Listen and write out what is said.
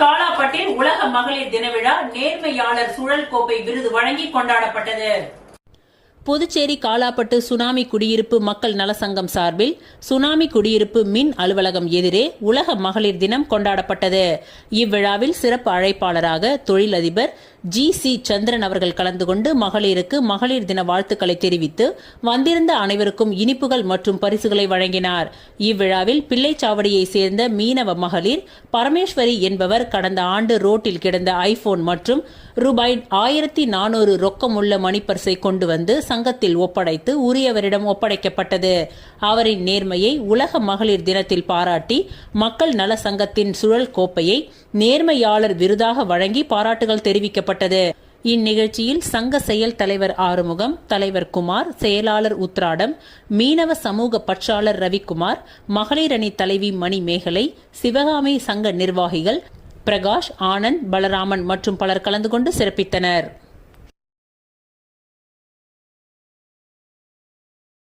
காலாப்பட்டில் உலக மகளிர் தின விழா நேர்மையாளர் சுழல் கோப்பை விருது வழங்கி கொண்டாடப்பட்டது. புதுச்சேரி காலாப்பட்டு சுனாமி குடியிருப்பு மக்கள் நலசங்கம் சார்பில் சுனாமி குடியிருப்பு மின் அலுவலகம் எதிரே உலக மகளிர் தினம் கொண்டாடப்பட்டது. இவ்விழாவில் சிறப்பு அழைப்பாளராக தொழிலதிபர் ஜி.சி. சந்திரன் அவர்கள் கலந்து கொண்டு மகளிருக்கு மகளிர் தின வாழ்த்துக்களை தெரிவித்து வந்திருந்த அனைவருக்கும் இனிப்புகள் மற்றும் பரிசுகளை வழங்கினார். இவ்விழாவில் பிள்ளைச்சாவடியை சேர்ந்த மீனவ மகளிர் பரமேஸ்வரி என்பவர் கடந்த ஆண்டு ரோட்டில் கிடந்த ஐபோன் மற்றும் ரூபாய் 1400 ரொக்கமுள்ள மணிப்பர்சை கொண்டு வந்து சங்கத்தில் ஒப்படைத்து உரியவரிடம் ஒப்படைக்கப்பட்டது. அவரின் நேர்மையை உலக மகளிர் தினத்தில் பாராட்டி மக்கள் நல சங்கத்தின் சுழல் கோப்பையை நேர்மையாளர் விருதாக வழங்கி பாராட்டுகள் தெரிவிக்கப்பட்டது. இந்நிகழ்ச்சியில் சங்க செயல் தலைவர் ஆறுமுகம், தலைவர் குமார், செயலாளர் உத்ராடம், மீனவ சமூக பற்றாளர் ரவிக்குமார், மகளிர் அணி தலைவி மணிமேகலை, சிவகாமி சங்க நிர்வாகிகள் பிரகாஷ், ஆனந்த், பலராமன் மற்றும் பலர் கலந்து கொண்டு சிறப்பித்தனர்.